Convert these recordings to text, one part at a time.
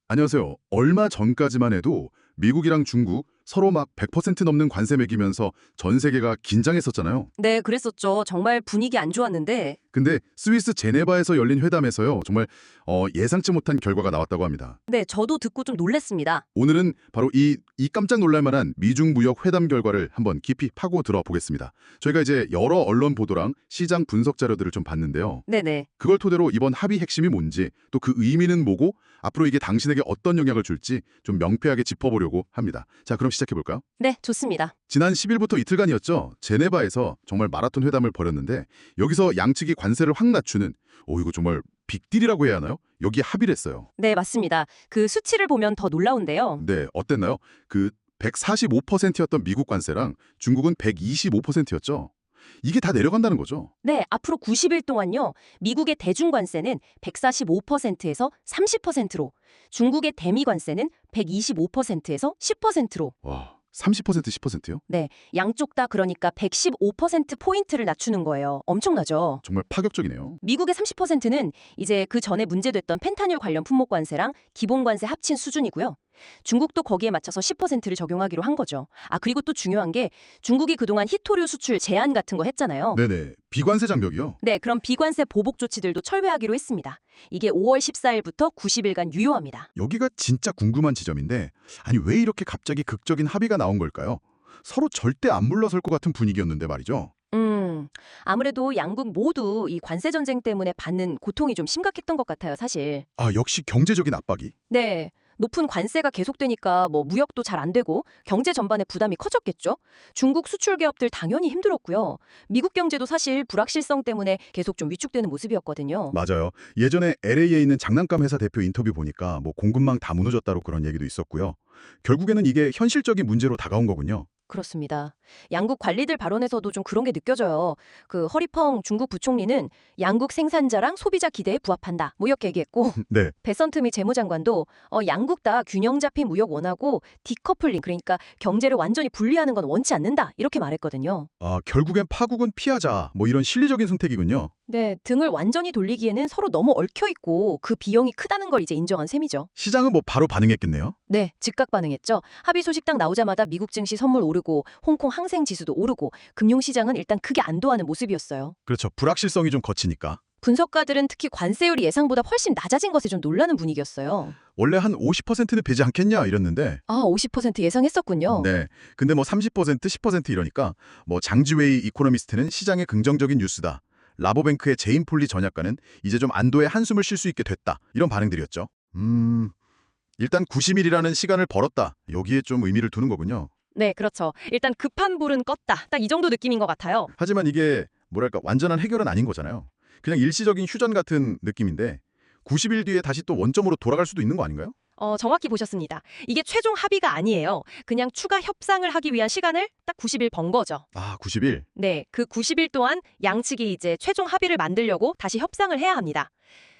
안녕하세요. 얼마 전까지만 해도 미국이랑 중국 서로 막 100% 넘는 관세 매기면서 전 세계가 긴장했었잖아요. 네, 그랬었죠. 정말 분위기 안 좋았는데, 근데 스위스 제네바에서 열린 회담에서요. 정말 예상치 못한 결과가 나왔다고 합니다. 네, 저도 듣고 좀 놀랐습니다. 오늘은 바로 이 깜짝 놀랄 만한 미중 무역 회담 결과를 한번 깊이 파고 들어보겠습니다. 저희가 이제 여러 언론 보도랑 시장 분석 자료들을 좀 봤는데요. 네네. 그걸 토대로 이번 합의 핵심이 뭔지 또 그 의미는 뭐고 앞으로 이게 당신에게 어떤 영향을 줄지 좀 명쾌하게 짚어보려고 합니다. 자, 그럼 시작해볼까요? 네, 좋습니다. 지난 10일부터 이틀간이었죠. 제네바에서 정말 마라톤 회담을 벌였는데 여기서 양측이 관세를 확 낮추는 이거 정말 빅딜이라고 해야 하나요? 여기에 합의를 했어요. 네, 맞습니다. 그 수치를 보면 더 놀라운데요. 네, 어땠나요? 그 145%였던 미국 관세랑 중국은 125%였죠. 이게 다 내려간다는 거죠. 네, 앞으로 90일 동안요, 미국의 대중관세는 145%에서 30%로, 중국의 대미관세는 125%에서 10%로, 와, 30% 10%요? 네, 양쪽 다 그러니까 115%포인트를 낮추는 거예요. 엄청나죠? 정말 파격적이네요. 미국의 30%는 이제 그 전에 문제됐던 펜타닐 관련 품목 관세랑 기본 관세 합친 수준이고요. 중국도 거기에 맞춰서 10%를 적용하기로 한 거죠. 아, 그리고 또 중요한 게 중국이 그동안 희토류 수출 제한 같은 거 했잖아요. 네네, 비관세 장벽이요? 네, 그럼 비관세 보복 조치들도 철회하기로 했습니다. 이게 5월 14일부터 90일간 유효합니다. 여기가 진짜 궁금한 지점인데 아니 왜 이렇게 갑자기 극적인 합의가 나온 걸까요? 서로 절대 안 물러설 것 같은 분위기였는데 말이죠. 아무래도 양국 모두 이 관세 전쟁 때문에 받는 고통이 좀 심각했던 것 같아요, 사실. 아, 역시 경제적인 압박이. 네. 높은 관세가 계속되니까 뭐 무역도 잘 안 되고 경제 전반에 부담이 커졌겠죠. 중국 수출 기업들 당연히 힘들었고요. 미국 경제도 사실 불확실성 때문에 계속 좀 위축되는 모습이었거든요. 맞아요. 예전에 LA에 있는 장난감 회사 대표 인터뷰 보니까 뭐 공급망 다 무너졌다고 그런 얘기도 있었고요. 결국에는 이게 현실적인 문제로 다가온 거군요. 그렇습니다. 양국 관리들 발언에서도 좀 그런 게 느껴져요. 그 허리펑 중국 부총리는 양국 생산자랑 소비자 기대에 부합한다. 뭐 이렇게 얘기했고 네. 베선트 미 재무장관도 양국 다 균형 잡힌 무역 원하고 디커플링 그러니까 경제를 완전히 분리하는 건 원치 않는다. 이렇게 말했거든요. 아, 결국엔 파국은 피하자. 뭐 이런 실리적인 선택이군요. 네, 등을 완전히 돌리기에는 서로 너무 얽혀 있고 그 비용이 크다는 걸 이제 인정한 셈이죠. 시장은 뭐 바로 반응했겠네요. 네, 즉각 반응했죠. 합의 소식 딱 나오자마자 미국 증시 선물 오르고 홍콩 항생 지수도 오르고 금융시장은 일단 크게 안도하는 모습이었어요. 그렇죠. 불확실성이 좀 거치니까. 분석가들은 특히 관세율이 예상보다 훨씬 낮아진 것에 좀 놀라는 분위기였어요. 원래 한 50%는 배지 않겠냐 이랬는데 아, 50% 예상했었군요. 네. 근데 뭐 30%, 10% 이러니까 뭐 장지웨이 이코노미스트는 시장의 긍정적인 뉴스다. 라보뱅크의 제임 폴리 전략가는 이제 좀 안도의 한숨을 쉴 수 있게 됐다. 이런 반응들이었죠. 일단 90일이라는 시간을 벌었다. 여기에 좀 의미를 두는 거군요. 네, 그렇죠. 일단 급한 불은 껐다. 딱 이 정도 느낌인 것 같아요. 하지만 이게 뭐랄까 완전한 해결은 아닌 거잖아요. 그냥 일시적인 휴전 같은 느낌인데 90일 뒤에 다시 또 원점으로 돌아갈 수도 있는 거 아닌가요? 정확히 보셨습니다. 이게 최종 합의가 아니에요. 그냥 추가 협상을 하기 위한 시간을 딱 90일 번 거죠. 아, 90일? 네, 그 90일 동안 양측이 이제 최종 합의를 만들려고 다시 협상을 해야 합니다.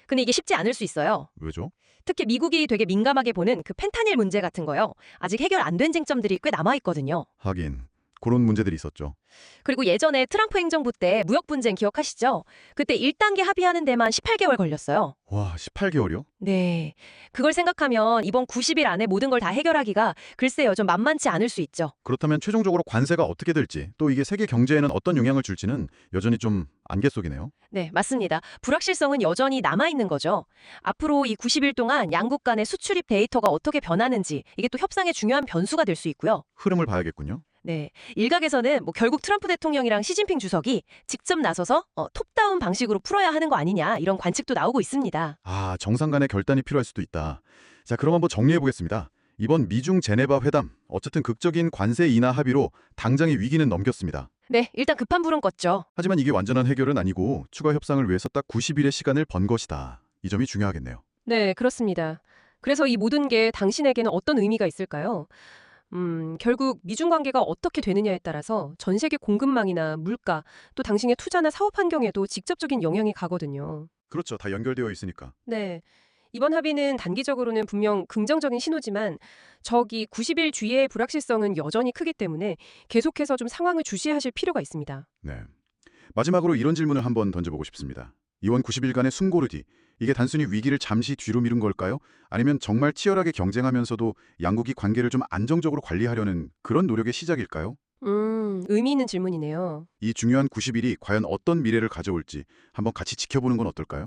근데 이게 쉽지 않을 수 있어요. 왜죠? 특히 미국이 되게 민감하게 보는 그 펜타닐 문제 같은 거요. 아직 해결 안 된 쟁점들이 꽤 남아있거든요. 하긴 그런 문제들이 있었죠. 그리고 예전에 트럼프 행정부 때 무역 분쟁 기억하시죠? 그때 1단계 합의하는 데만 18개월 걸렸어요. 와, 18개월이요? 네. 그걸 생각하면 이번 90일 안에 모든 걸 다 해결하기가 글쎄요, 좀 만만치 않을 수 있죠. 그렇다면 최종적으로 관세가 어떻게 될지 또 이게 세계 경제에는 어떤 영향을 줄지는 여전히 좀 안개 속이네요. 네, 맞습니다. 불확실성은 여전히 남아있는 거죠. 앞으로 이 90일 동안 양국 간의 수출입 데이터가 어떻게 변하는지 이게 또 협상의 중요한 변수가 될 수 있고요. 흐름을 봐야겠군요. 네, 일각에서는 뭐 결국 트럼프 대통령이랑 시진핑 주석이 직접 나서서 톱다운 방식으로 풀어야 하는 거 아니냐 이런 관측도 나오고 있습니다. 아, 정상 간의 결단이 필요할 수도 있다. 자, 그럼 한번 정리해 보겠습니다. 이번 미중 제네바 회담, 어쨌든 극적인 관세 인하 합의로 당장의 위기는 넘겼습니다. 네, 일단 급한 불은 껐죠. 하지만 이게 완전한 해결은 아니고 추가 협상을 위해서 딱 90일의 시간을 번 것이다. 이 점이 중요하겠네요. 네, 그렇습니다. 그래서 이 모든 게 당신에게는 어떤 의미가 있을까요? 결국 미중 관계가 어떻게 되느냐에 따라서 전 세계 공급망이나 물가, 또 당신의 투자나 사업 환경에도 직접적인 영향이 가거든요. 그렇죠. 다 연결되어 있으니까. 네. 이번 합의는 단기적으로는 분명 긍정적인 신호지만 저기 90일 뒤의 불확실성은 여전히 크기 때문에 계속해서 좀 상황을 주시하실 필요가 있습니다. 네. 마지막으로 이런 질문을 한번 던져보고 싶습니다. 이번 90일간의 숨고르기, 이게 단순히 위기를 잠시 뒤로 미룬 걸까요? 아니면 정말 치열하게 경쟁하면서도 양국이 관계를 좀 안정적으로 관리하려는 그런 노력의 시작일까요? 의미 있는 질문이네요. 이 중요한 90일이 과연 어떤 미래를 가져올지 한번 같이 지켜보는 건 어떨까요?